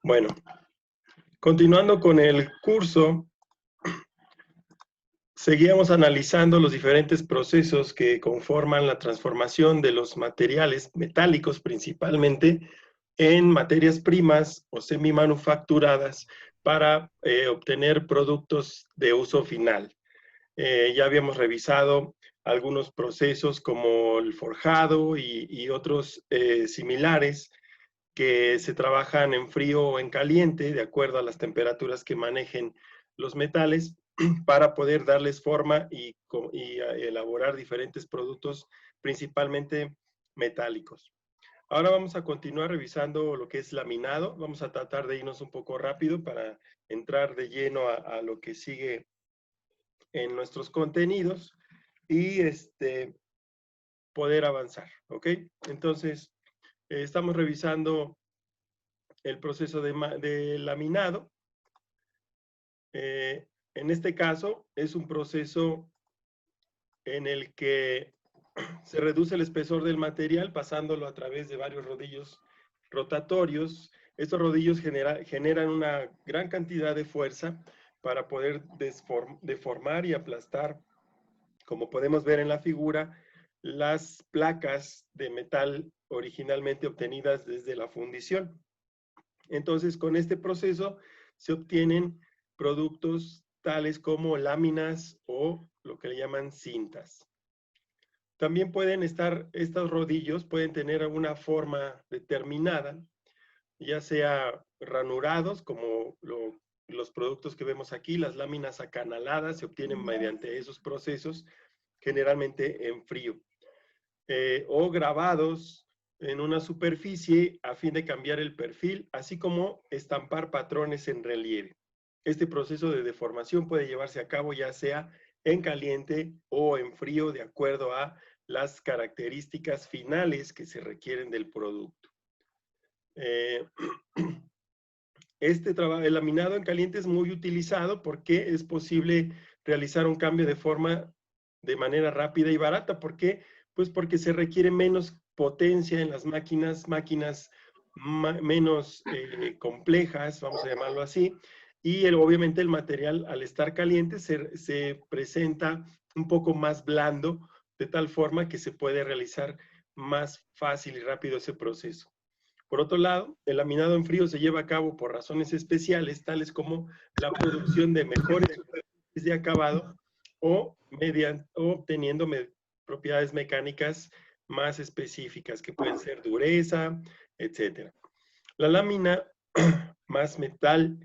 Bueno, continuando con el curso, seguíamos analizando los diferentes procesos que conforman la transformación de los materiales metálicos principalmente en materias primas o semimanufacturadas para obtener productos de uso final. Ya habíamos revisado algunos procesos como el forjado y otros similares que se trabajan en frío o en caliente, de acuerdo a las temperaturas que manejen los metales, para poder darles forma y elaborar diferentes productos, principalmente metálicos. Ahora vamos a continuar revisando lo que es laminado. Vamos a tratar de irnos un poco rápido para entrar de lleno a lo que sigue en nuestros contenidos y poder avanzar, ¿ok? Entonces, estamos revisando el proceso de laminado. En este caso, es un proceso en el que se reduce el espesor del material pasándolo a través de varios rodillos rotatorios. Estos rodillos generan una gran cantidad de fuerza para poder deformar y aplastar, como podemos ver en la figura, las placas de metal originalmente obtenidas desde la fundición. Entonces, con este proceso se obtienen productos tales como láminas o lo que le llaman cintas. También pueden estar, estos rodillos pueden tener alguna forma determinada, ya sea ranurados, como los productos que vemos aquí, las láminas acanaladas se obtienen mediante esos procesos, generalmente en frío, o grabados en una superficie a fin de cambiar el perfil, así como estampar patrones en relieve. Este proceso de deformación puede llevarse a cabo ya sea en caliente o en frío, de acuerdo a las características finales que se requieren del producto. El laminado en caliente es muy utilizado porque es posible realizar un cambio de forma de manera rápida y barata. ¿Por qué? Pues porque se requiere menos potencia en las máquinas menos complejas, vamos a llamarlo así, y obviamente el material al estar caliente se presenta un poco más blando, de tal forma que se puede realizar más fácil y rápido ese proceso. Por otro lado, el laminado en frío se lleva a cabo por razones especiales, tales como la producción de mejores superficies de acabado o obteniendo propiedades mecánicas más específicas, que pueden ser dureza, etc. La lámina más metal,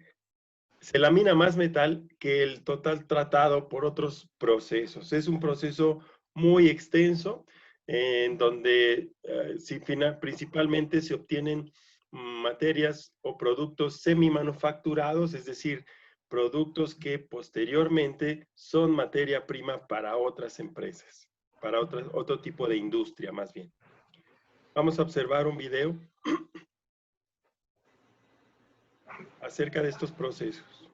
se lamina más metal que el total tratado por otros procesos. Es un proceso muy extenso en donde principalmente se obtienen materias o productos semi-manufacturados, es decir, productos que posteriormente son materia prima para otras empresas, para otro tipo de industria más bien. Vamos a observar un video acerca de estos procesos.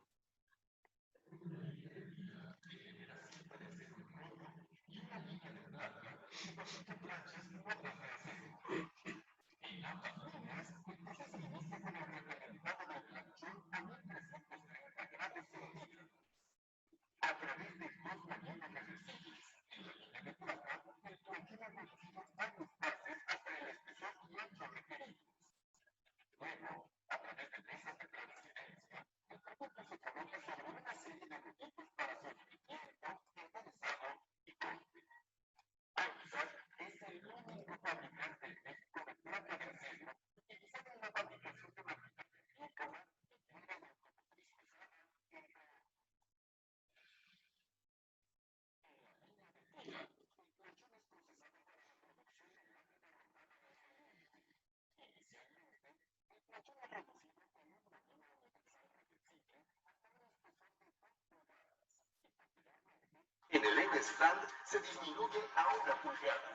En el end-stand se disminuye a 1 pulgada.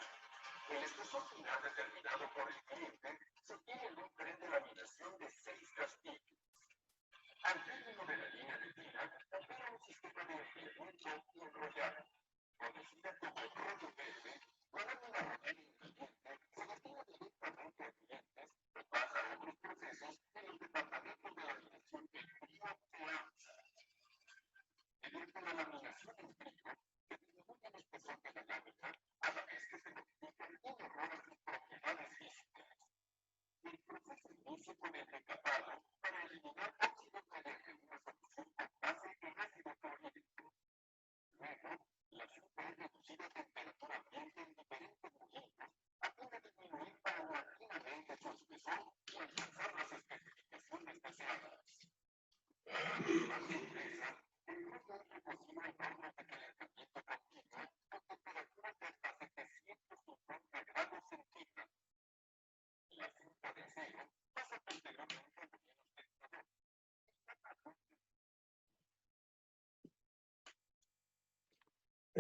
El espesor final determinado por el cliente se obtiene en un tren de laminación de 6 castillos. Al término de la línea de tira, opera un sistema de enfriamiento y enrollado. Conocida como rollo verde, la lámina rellena incluyente se destina directamente a clientes que pasa a otros procesos en los departamentos de la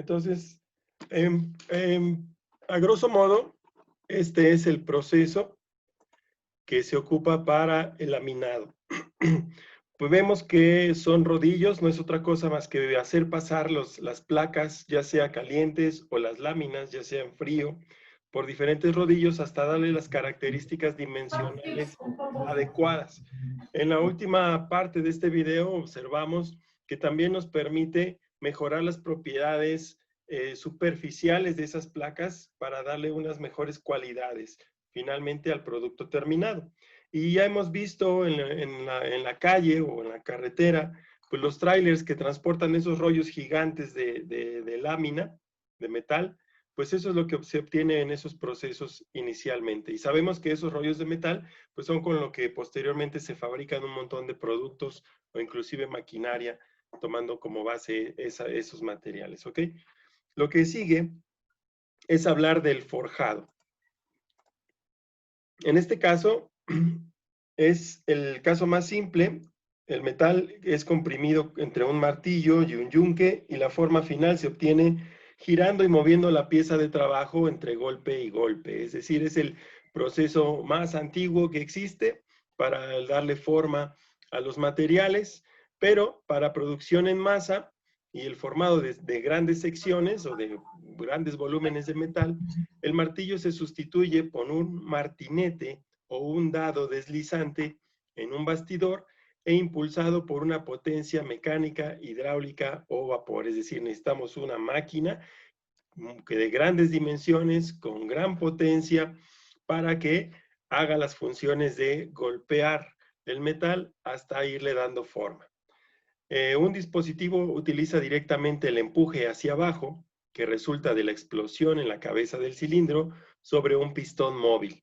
Entonces, a grosso modo, este es el proceso que se ocupa para el laminado. Pues vemos que son rodillos, no es otra cosa más que hacer pasar las placas, ya sea calientes o las láminas, ya sea en frío, por diferentes rodillos hasta darle las características dimensionales adecuadas. En la última parte de este video observamos que también nos permite mejorar las propiedades superficiales de esas placas para darle unas mejores cualidades finalmente al producto terminado. Y ya hemos visto en la calle o en la carretera, pues los trailers que transportan esos rollos gigantes de lámina, de metal, pues eso es lo que se obtiene en esos procesos inicialmente. Y sabemos que esos rollos de metal, pues son con lo que posteriormente se fabrican un montón de productos o inclusive maquinaria, tomando como base esos materiales, ¿ok? Lo que sigue es hablar del forjado. En este caso, es el caso más simple. El metal es comprimido entre un martillo y un yunque y la forma final se obtiene girando y moviendo la pieza de trabajo entre golpe y golpe. Es decir, es el proceso más antiguo que existe para darle forma a los materiales, pero para producción en masa y el formado de grandes secciones o de grandes volúmenes de metal, el martillo se sustituye por un martinete o un dado deslizante en un bastidor e impulsado por una potencia mecánica, hidráulica o vapor. Es decir, necesitamos una máquina que de grandes dimensiones, con gran potencia, para que haga las funciones de golpear el metal hasta irle dando forma. Un dispositivo utiliza directamente el empuje hacia abajo, que resulta de la explosión en la cabeza del cilindro sobre un pistón móvil.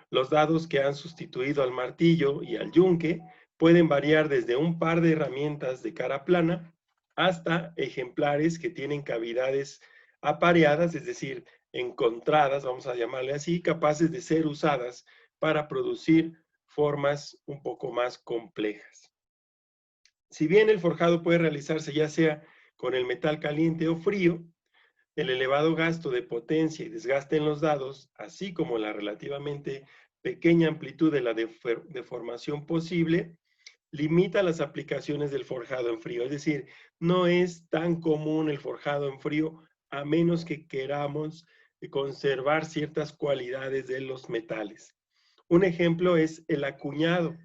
Los dados que han sustituido al martillo y al yunque pueden variar desde un par de herramientas de cara plana hasta ejemplares que tienen cavidades apareadas, es decir, encontradas, vamos a llamarle así, capaces de ser usadas para producir formas un poco más complejas. Si bien el forjado puede realizarse ya sea con el metal caliente o frío, el elevado gasto de potencia y desgaste en los dados, así como la relativamente pequeña amplitud de la deformación posible, limita las aplicaciones del forjado en frío. Es decir, no es tan común el forjado en frío a menos que queramos conservar ciertas cualidades de los metales. Un ejemplo es el acuñado,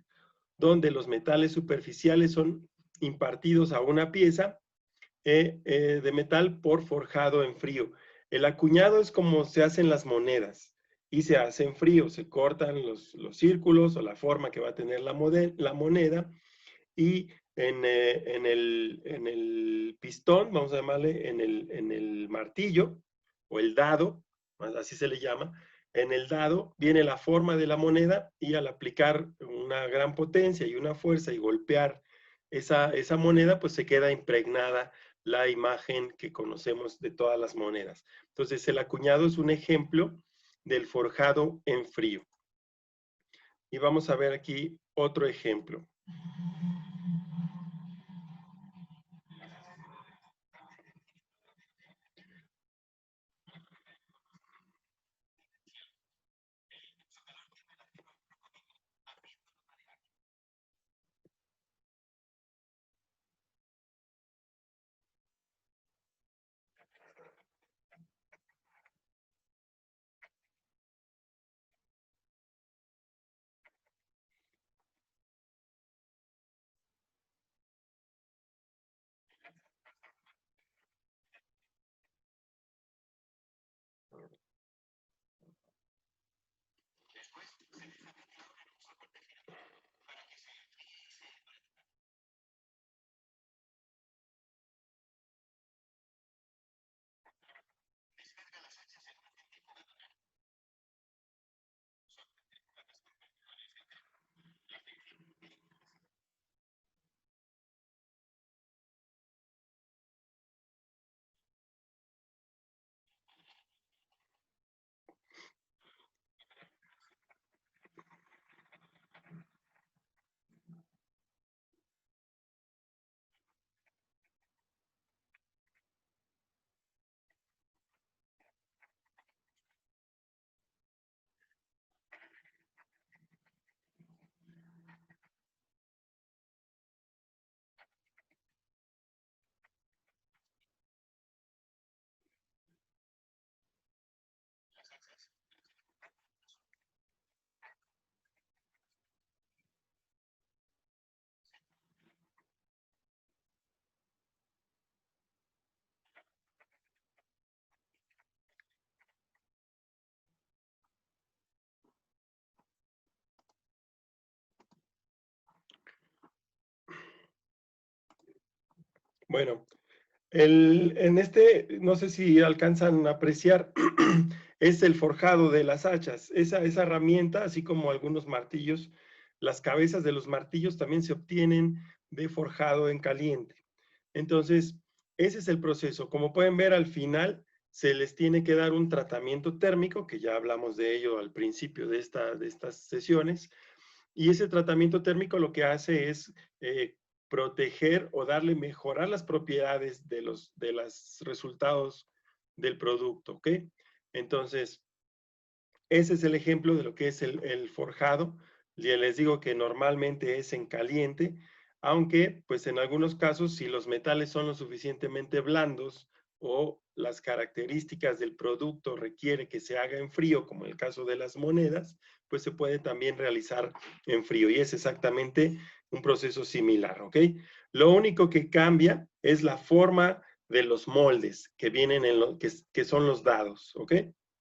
donde los metales superficiales son impartidos a una pieza de metal por forjado en frío. El acuñado es como se hacen las monedas y se hace en frío. Se cortan los círculos o la forma que va a tener la moneda y en el pistón, vamos a llamarle, en el martillo o el dado, así se le llama, en el dado viene la forma de la moneda y al aplicar una gran potencia y una fuerza y golpear esa moneda, pues se queda impregnada la imagen que conocemos de todas las monedas. Entonces, el acuñado es un ejemplo del forjado en frío. Y vamos a ver aquí otro ejemplo. Bueno, en este, no sé si alcanzan a apreciar, es el forjado de las hachas. Esa herramienta, así como algunos martillos, las cabezas de los martillos también se obtienen de forjado en caliente. Entonces, ese es el proceso. Como pueden ver, al final se les tiene que dar un tratamiento térmico, que ya hablamos de ello al principio de estas sesiones, y ese tratamiento térmico lo que hace es proteger o mejorar las propiedades de los resultados del producto, ¿ok? Entonces, ese es el ejemplo de lo que es el forjado. Ya les digo que normalmente es en caliente, aunque pues en algunos casos si los metales son lo suficientemente blandos o las características del producto requiere que se haga en frío, como en el caso de las monedas, pues se puede también realizar en frío y es exactamente un proceso similar, ¿ok? Lo único que cambia es la forma de los moldes que vienen que son los dados, ¿ok?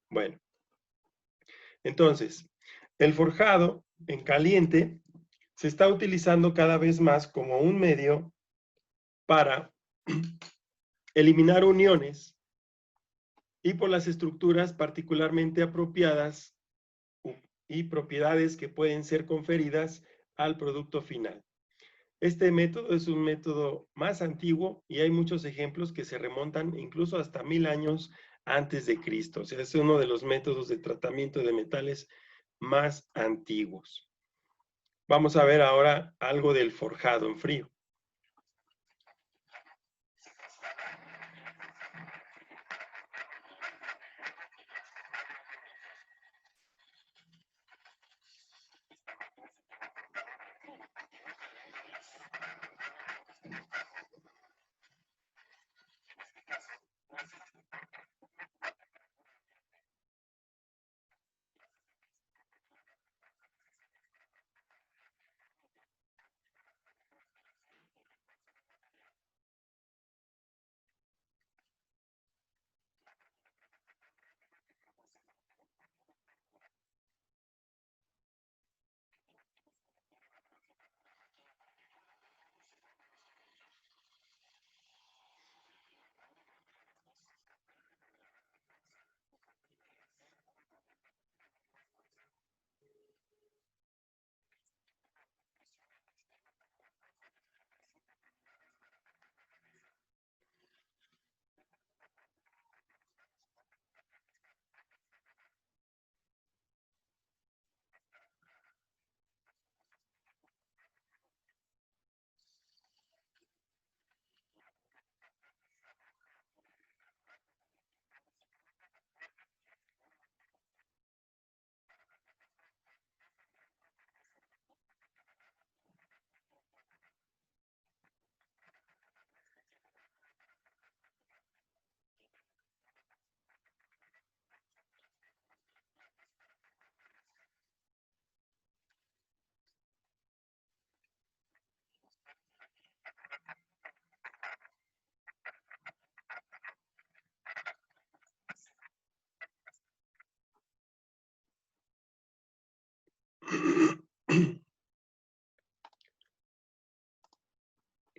Bueno. Entonces, el forjado en caliente se está utilizando cada vez más como un medio para eliminar uniones y por las estructuras particularmente apropiadas y propiedades que pueden ser conferidas al producto final. Este método es un método más antiguo y hay muchos ejemplos que se remontan incluso hasta 1000 años antes de Cristo. O sea, es uno de los métodos de tratamiento de metales más antiguos. Vamos a ver ahora algo del forjado en frío.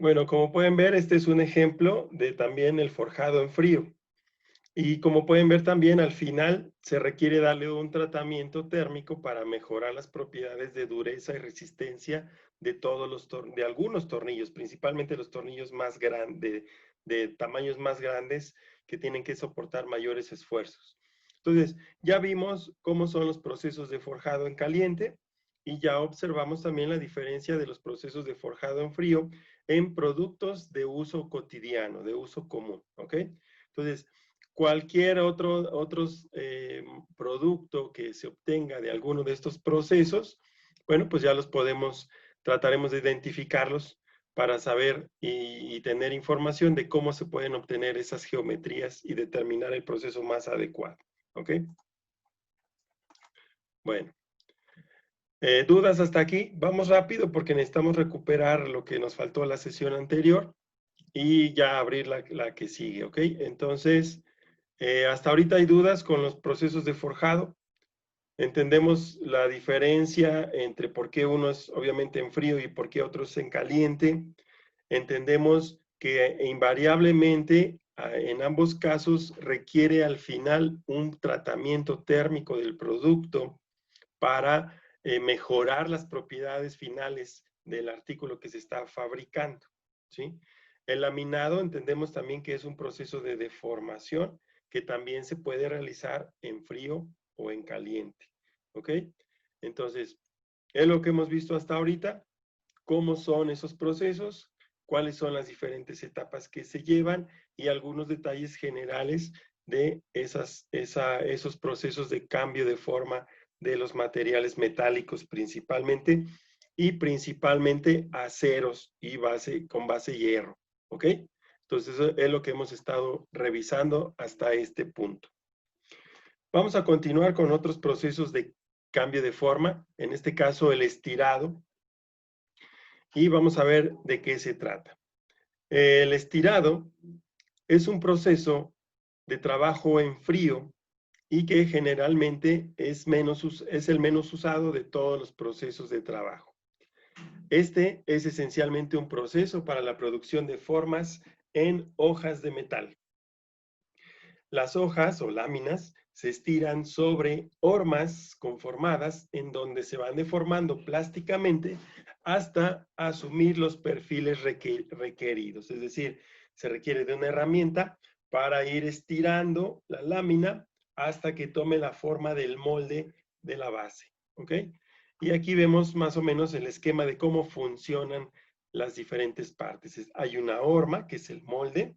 Bueno, como pueden ver, este es un ejemplo de también el forjado en frío. Y como pueden ver también, al final se requiere darle un tratamiento térmico para mejorar las propiedades de dureza y resistencia de de algunos tornillos, principalmente los tornillos más grandes, de tamaños más grandes que tienen que soportar mayores esfuerzos. Entonces, ya vimos cómo son los procesos de forjado en caliente y ya observamos también la diferencia de los procesos de forjado en frío en productos de uso cotidiano, de uso común, ¿ok? Entonces, cualquier otro producto que se obtenga de alguno de estos procesos, bueno, pues ya trataremos de identificarlos para saber y tener información de cómo se pueden obtener esas geometrías y determinar el proceso más adecuado. ¿Ok? Bueno. ¿Dudas hasta aquí? Vamos rápido porque necesitamos recuperar lo que nos faltó en la sesión anterior y ya abrir la que sigue, ¿ok? Entonces, hasta ahorita hay dudas con los procesos de forjado. Entendemos la diferencia entre por qué uno es obviamente en frío y por qué otro es en caliente. Entendemos que invariablemente en ambos casos requiere al final un tratamiento térmico del producto para mejorar las propiedades finales del artículo que se está fabricando, ¿sí? El laminado entendemos también que es un proceso de deformación que también se puede realizar en frío o en caliente, ¿ok? Entonces, es lo que hemos visto hasta ahorita, cómo son esos procesos, cuáles son las diferentes etapas que se llevan y algunos detalles generales de esos procesos de cambio de forma de los materiales metálicos principalmente y principalmente aceros y con base hierro, ¿ok? Entonces eso es lo que hemos estado revisando hasta este punto. Vamos a continuar con otros procesos de cambio de forma, en este caso el estirado, y vamos a ver de qué se trata. El estirado es un proceso de trabajo en frío y que generalmente es el menos usado de todos los procesos de trabajo. Este es esencialmente un proceso para la producción de formas en hojas de metal. Las hojas o láminas se estiran sobre hormas conformadas en donde se van deformando plásticamente hasta asumir los perfiles requeridos. Es decir, se requiere de una herramienta para ir estirando la lámina hasta que tome la forma del molde de la base. ¿Ok? Y aquí vemos más o menos el esquema de cómo funcionan las diferentes partes. Hay una horma, que es el molde.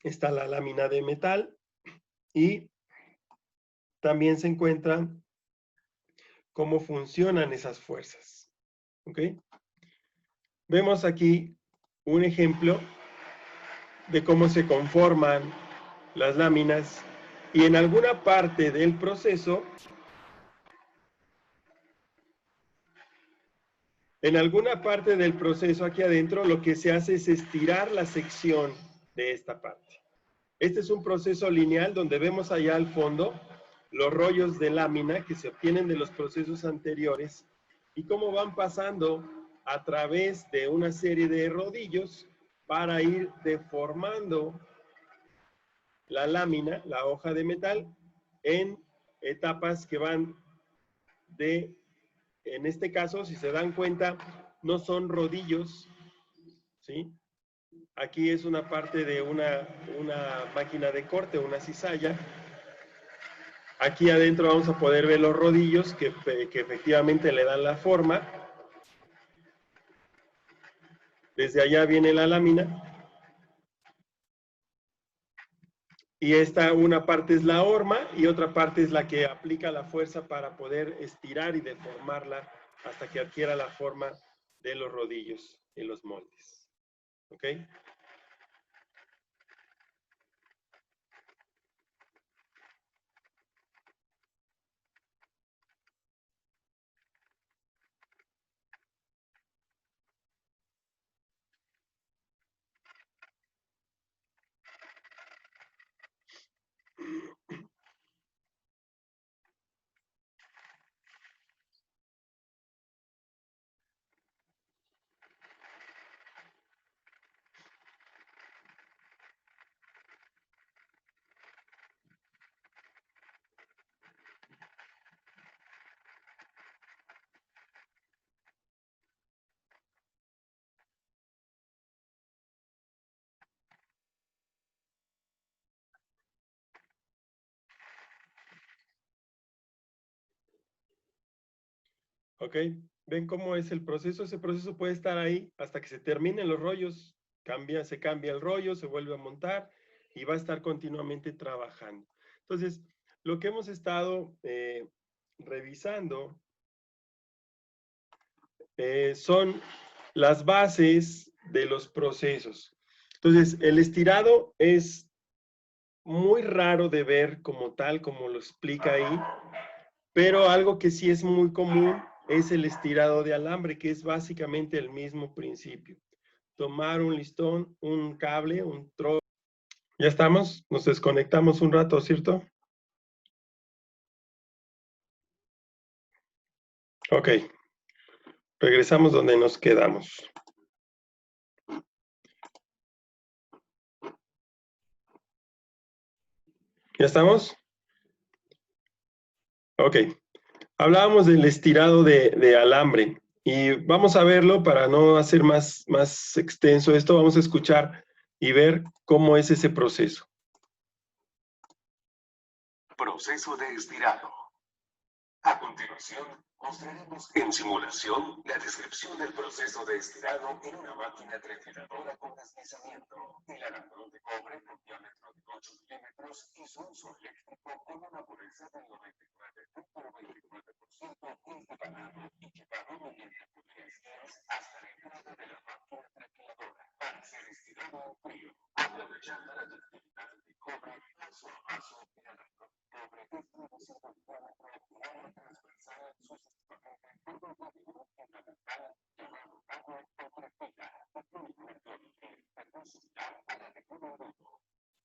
Está la lámina de metal y también se encuentra cómo funcionan esas fuerzas. ¿Ok? Vemos aquí un ejemplo de cómo se conforman las láminas y en alguna parte del proceso, aquí adentro, lo que se hace es estirar la sección de esta parte. Este es un proceso lineal donde vemos allá al fondo los rollos de lámina que se obtienen de los procesos anteriores y cómo van pasando a través de una serie de rodillos para ir deformando la lámina, la hoja de metal, en etapas que van en este caso, si se dan cuenta, no son rodillos, ¿sí? Aquí es una parte de una máquina de corte, una cizalla. Aquí adentro vamos a poder ver los rodillos que efectivamente le dan la forma. Desde allá viene la lámina. Y una parte es la horma y otra parte es la que aplica la fuerza para poder estirar y deformarla hasta que adquiera la forma de los rodillos y los moldes. ¿Ok? ¿Ok? ¿Ven cómo es el proceso? Ese proceso puede estar ahí hasta que se terminen los rollos. Se cambia el rollo, se vuelve a montar y va a estar continuamente trabajando. Entonces, lo que hemos estado revisando son las bases de los procesos. Entonces, el estirado es muy raro de ver como tal, como lo explica ahí, pero algo que sí es muy común es el estirado de alambre, que es básicamente el mismo principio. Tomar un listón, un cable, un trozo. Ya estamos, nos desconectamos un rato, ¿cierto? Ok, regresamos donde nos quedamos. ¿Ya estamos? Ok. Hablábamos del estirado de alambre y vamos a verlo para no hacer más extenso esto. Vamos a escuchar y ver cómo es ese proceso. Proceso de estirado. A continuación, mostraremos en simulación la descripción del proceso de estirado en una máquina trefiladora con deslizamiento. El alambrón de cobre con diámetro de 8 milímetros y su uso eléctrico con una pureza del 99.29% es devanado y llevado mediante potencias hasta la entrada de la máquina trefiladora para ser estirado en frío. Aprovechando la ductilidad de cobre, paso a paso, el alambrón de cobre es reducido en diámetro y área transversal sucesivamente por medio de un fundamental llamado agua o trafila, que tiene una permisividad a la de un euruto.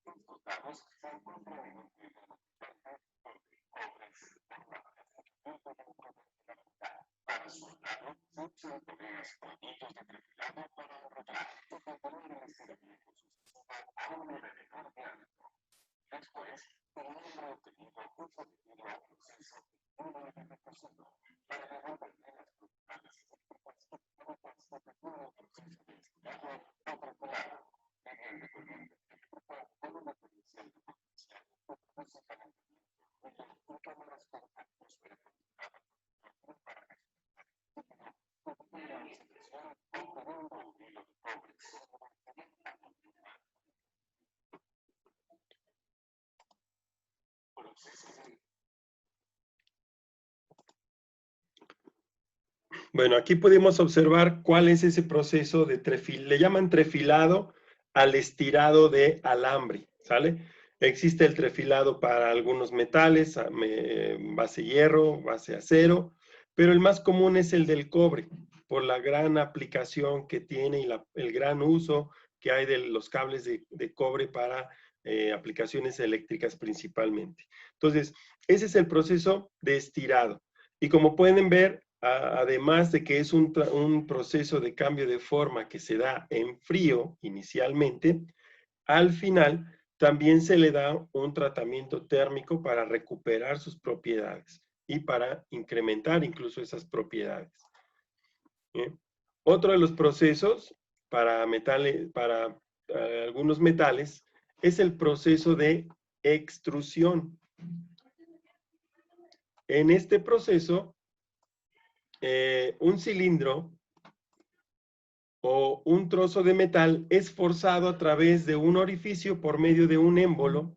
Estos dados se encuentran en un pliego notificante donde el cobre se normalmente distribuye dentro de la mitad. Para su lado, se usan poleas o anillos de trefilado para enrollar y contener el estiramiento sucesivo a uno de menor diámetro. Después, el alambre obtenido es sometido a un proceso de recocido para devolverle las propiedades eléctricas que se efectúa el proceso de estirado o trefilado, mediante corriente eléctrica con una potencial de potencial que produce calentamiento y cámaras con atmósfera controlada para respetar el líquido que obtiene la oxidación obteniendo un hilo de cobre sobre la proceso de Bueno, aquí podemos observar cuál es ese proceso de trefilado. Le llaman trefilado al estirado de alambre, ¿sale? Existe el trefilado para algunos metales, base hierro, base acero, pero el más común es el del cobre, por la gran aplicación que tiene y el gran uso que hay de los cables de cobre para aplicaciones eléctricas principalmente. Entonces, ese es el proceso de estirado. Y como pueden ver, además de que es un proceso de cambio de forma que se da en frío inicialmente, al final también se le da un tratamiento térmico para recuperar sus propiedades y para incrementar incluso esas propiedades. ¿Bien? Otro de los procesos para algunos metales es el proceso de extrusión. En este proceso, un cilindro o un trozo de metal es forzado a través de un orificio por medio de un émbolo.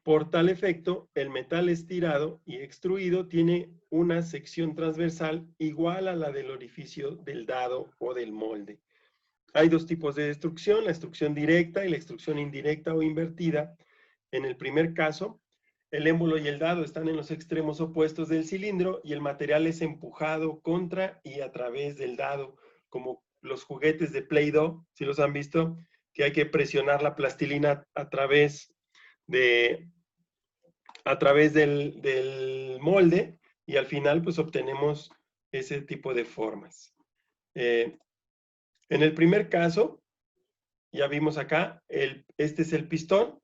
Por tal efecto, el metal estirado y extruido tiene una sección transversal igual a la del orificio del dado o del molde. Hay dos tipos de extrusión, la extrusión directa y la extrusión indirecta o invertida. En el primer caso, el émbolo y el dado están en los extremos opuestos del cilindro y el material es empujado contra y a través del dado, como los juguetes de Play-Doh, si los han visto, que hay que presionar la plastilina a través del molde y al final pues obtenemos ese tipo de formas. En el primer caso, ya vimos acá, este es el pistón,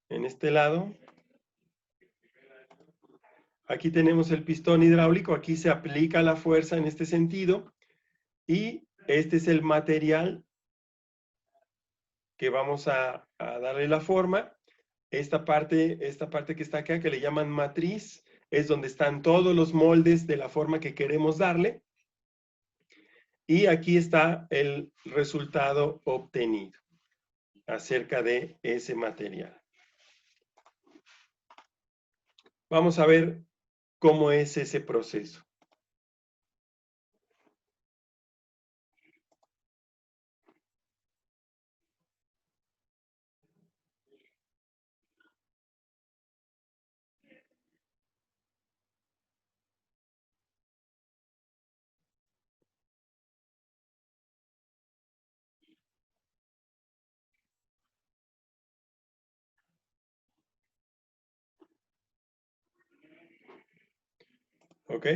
en este lado. Aquí tenemos el pistón hidráulico, aquí se aplica la fuerza en este sentido y este es el material que vamos a darle la forma. Esta parte que está acá, que le llaman matriz, es donde están todos los moldes de la forma que queremos darle. Y aquí está el resultado obtenido acerca de ese material. Vamos a ver cómo es ese proceso. ¿Ok?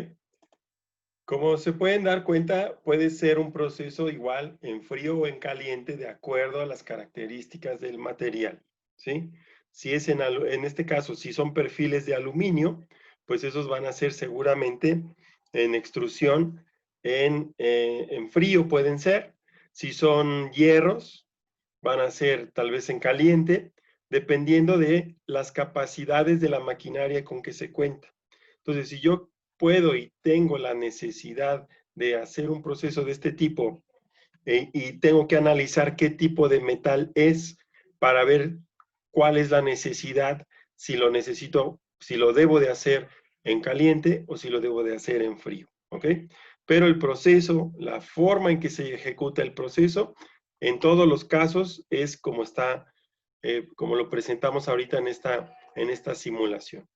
Como se pueden dar cuenta, puede ser un proceso igual en frío o en caliente de acuerdo a las características del material, ¿sí? Si es en este caso, si son perfiles de aluminio, pues esos van a ser seguramente en extrusión, en frío pueden ser. Si son hierros, van a ser tal vez en caliente, dependiendo de las capacidades de la maquinaria con que se cuenta. Entonces, si yo puedo y tengo la necesidad de hacer un proceso de este tipo y tengo que analizar qué tipo de metal es para ver cuál es la necesidad, si lo necesito, si lo debo de hacer en caliente o si lo debo de hacer en frío, ¿ok? Pero el proceso, la forma en que se ejecuta el proceso, en todos los casos es como está, como lo presentamos ahorita en esta simulación.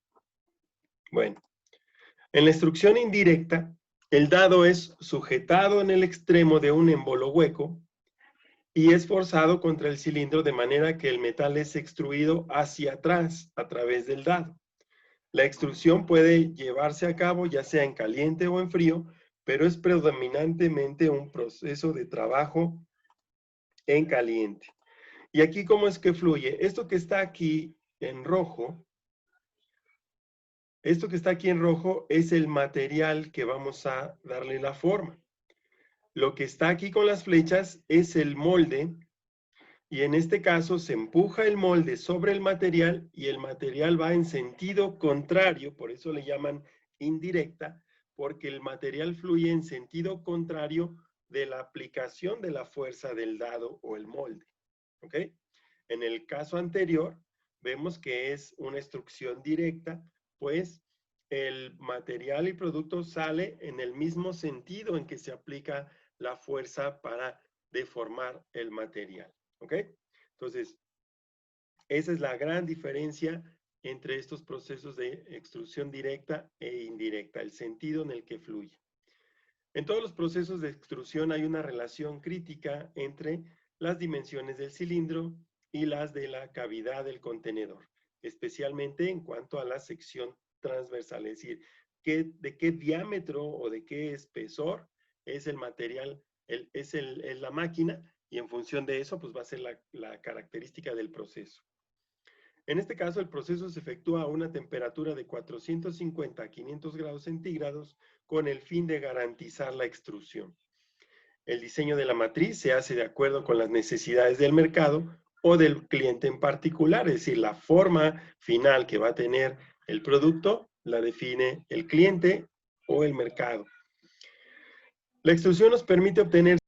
Bueno, en la extrusión indirecta, el dado es sujetado en el extremo de un émbolo hueco y es forzado contra el cilindro de manera que el metal es extruido hacia atrás a través del dado. La extrusión puede llevarse a cabo ya sea en caliente o en frío, pero es predominantemente un proceso de trabajo en caliente. Y aquí, ¿cómo es que fluye? Esto que está aquí en rojo, es el material que vamos a darle la forma. Lo que está aquí con las flechas es el molde, y en este caso se empuja el molde sobre el material y el material va en sentido contrario, por eso le llaman indirecta, porque el material fluye en sentido contrario de la aplicación de la fuerza del dado o el molde. ¿Ok? En el caso anterior, vemos que es una extrusión directa, pues el material y producto sale en el mismo sentido en que se aplica la fuerza para deformar el material. ¿Ok? Entonces, esa es la gran diferencia entre estos procesos de extrusión directa e indirecta, el sentido en el que fluye. En todos los procesos de extrusión hay una relación crítica entre las dimensiones del cilindro y las de la cavidad del contenedor, especialmente en cuanto a la sección transversal, es decir, de qué diámetro o de qué espesor es el material, es la máquina, y en función de eso, pues va a ser la característica del proceso. En este caso, el proceso se efectúa a una temperatura de 450 a 500 grados centígrados con el fin de garantizar la extrusión. El diseño de la matriz se hace de acuerdo con las necesidades del mercado o del cliente en particular, es decir, la forma final que va a tener el producto la define el cliente o el mercado. La extrusión nos permite obtener